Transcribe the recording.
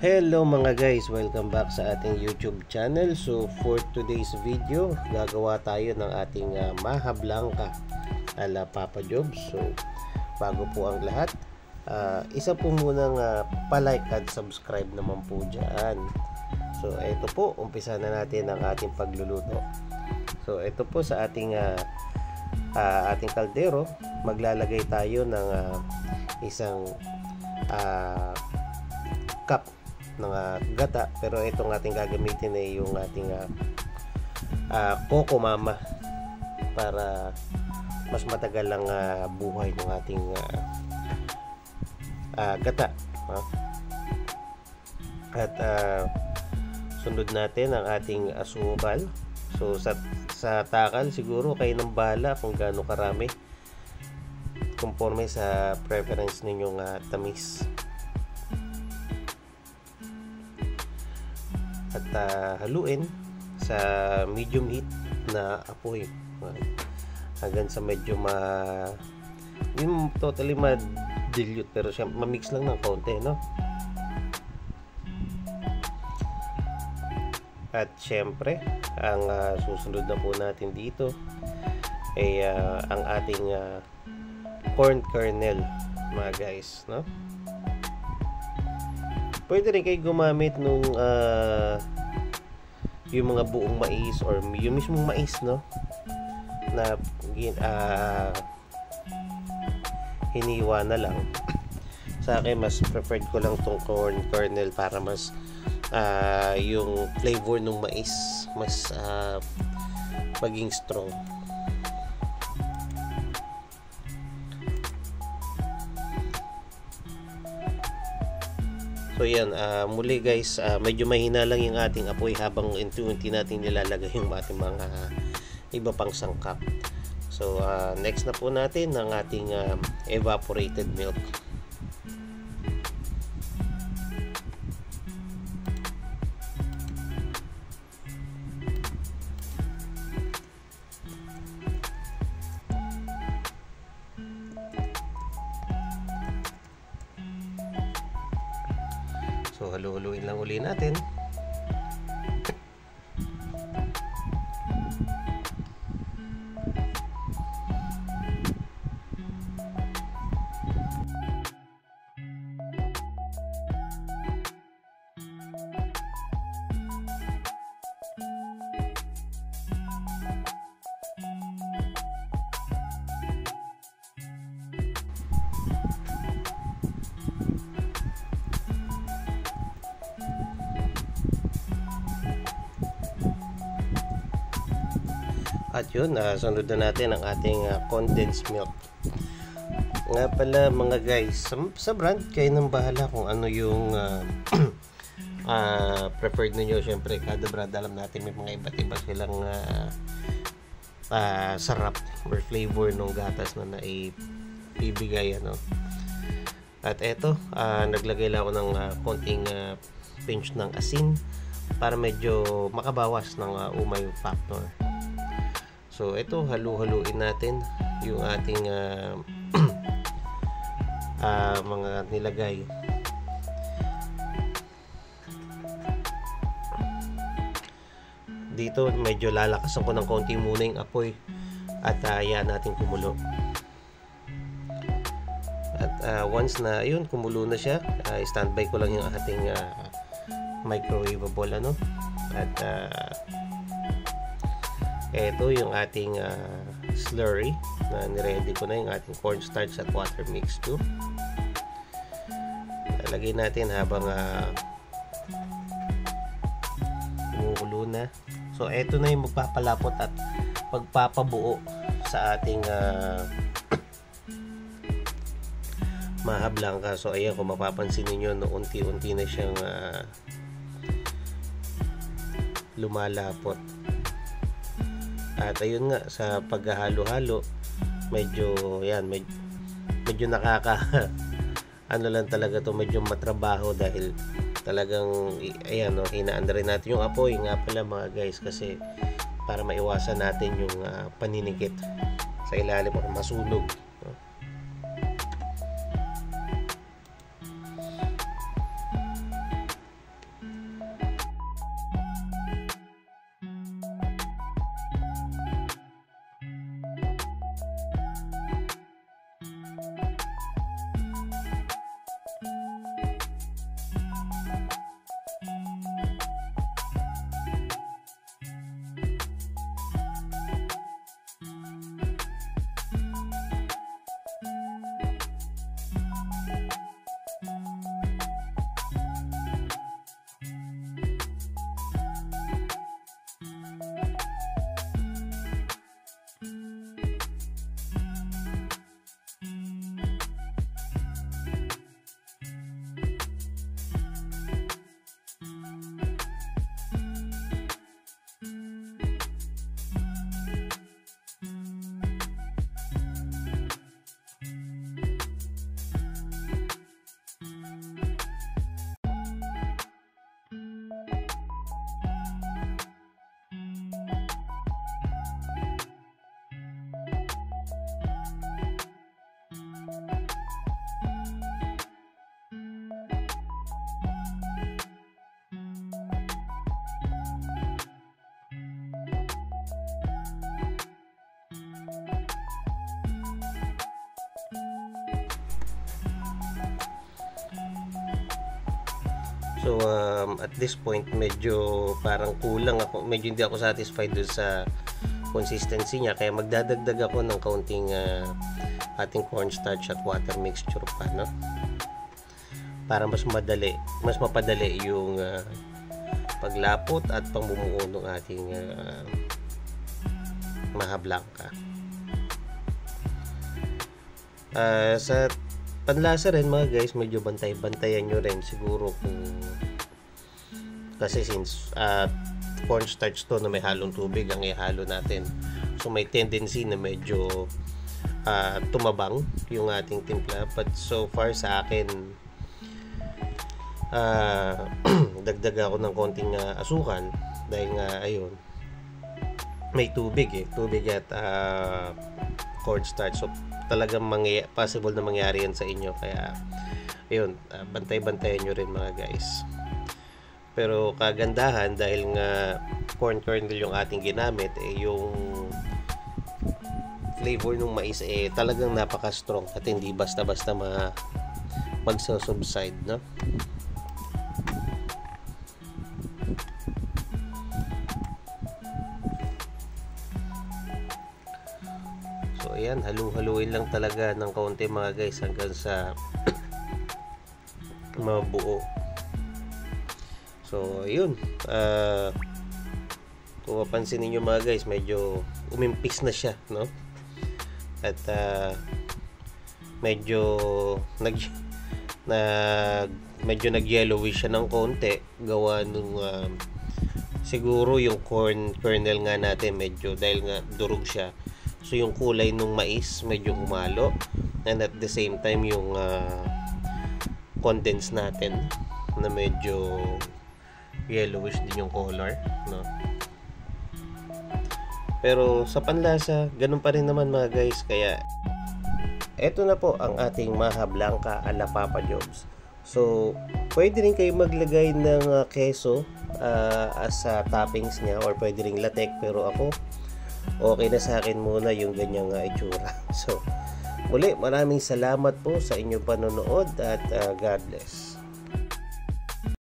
Hello mga guys, welcome back sa ating YouTube channel. So for today's video, gagawa tayo ng ating maha blanca ala Papa Jobs. So bago po ang lahat, isa po munang palike at subscribe naman po dyan. So ito po, umpisa na natin ang ating pagluluto. So ito po sa ating ating kaldero, maglalagay tayo ng isang cup ng gata, pero itong ating gagamitin ay yung ating Coco Mama para mas matagal ang buhay ng ating gata. At sunod natin ang ating asukal. So sa takal siguro kayo nang bahala kung gaano karami, conforme sa preference ninyong tamis. At haluin sa medium heat na apoy hanggang sa medyo hindi totally ma-dilute, pero siya ma-mix lang ng konti, no? At syempre ang susunod na po natin dito ay ang ating corn kernel, mga guys, no? Pwede rin kayo gumamit nung yung mga buong mais or yung mismong mais, no, na hiniwa na lang. Sa akin, mas preferred ko lang tong corn kernel para mas yung flavor ng mais mas maging strong. So yan, muli guys, medyo mahina lang yung ating apoy habang unti-unti natin nilalagay yung ating mga iba pang sangkap. So next na po natin ang ating evaporated milk. So halu-haluin lang uli natin. At yun, sunod na natin ang ating condensed milk. Nga pala mga guys, sa brand, kayo nang bahala kung ano yung preferred ninyo. Siyempre, kada brand alam natin may mga iba't iba silang sarap or flavor ng gatas na naibigay, ano. At eto, naglagay lang ako ng konting pinch ng asin para medyo makabawas ng umay factor. So ito, halu-haluin natin yung ating mga nilagay. Dito medyo lalakasan ko ng konti muna yung apoy at yan natin kumulo. At once na yun, kumulo na siya, standby ko lang yung ating microwavable, ano. At eto yung ating slurry na niready ko na, yung ating cornstarch at water mix too. Lagay natin habang kumukulo na. So eto na yung magpapalapot at pagpapabuo sa ating maha blanca. So ayan, kung mapapansin niyo, no, unti-unti na siyang lumalapot. At ayun nga, sa paghahalo-halo, medyo nakaka ano lang talaga to, medyo matrabaho dahil talagang ayan, no, hinaan na rin natin yung apoy nga pala mga guys, kasi para maiwasan natin yung paninikit sa ilalim o masunog, no? So at this point medyo parang kulang ako, medyo hindi ako satisfied dun sa consistency niya, kaya magdadagdag ako ng kaunting ating cornstarch at water mixture pa, no? Para mas mapadali yung paglapot at pambumuo ng ating maha blanca. Sa panlasa rin mga guys, medyo bantayan nyo rin siguro kung, kasi since cornstarch to na may halong tubig ang ihalo natin, so may tendency na medyo tumabang yung ating timpla. But so far sa akin, dagdag ako ng konting asukal dahil nga ayun, may tubig at cornstarch, so talagang possible na mangyari yan sa inyo, kaya ayun, bantay-bantayan nyo rin mga guys. Pero kagandahan dahil nga corn kernel yung ating ginamit, yung flavor ng mais talagang napaka-strong at hindi basta-basta magsusubside, no? So ayan, halu-haluin lang talaga ng kaunti mga guys hanggang sa mabuo. So ayun, kung mapansin niyo mga guys, medyo umimpis na siya, no? At medyo nag-yellowish siya ng konti, gawa nung siguro yung corn kernel nga natin medyo, dahil nga durog siya, so yung kulay nung mais medyo umalo, and at the same time yung condense natin na medyo yellowish din yung color, no? Pero sa panlasa, ganun pa rin naman mga guys, kaya eto na po ang ating maha blanca ala Papa Jobs. So pwede rin kayo maglagay ng keso as toppings niya, or pwede ring latek, pero ako okay na sa akin muna yung ganyang itsura. So muli, maraming salamat po sa inyong panonood at God bless.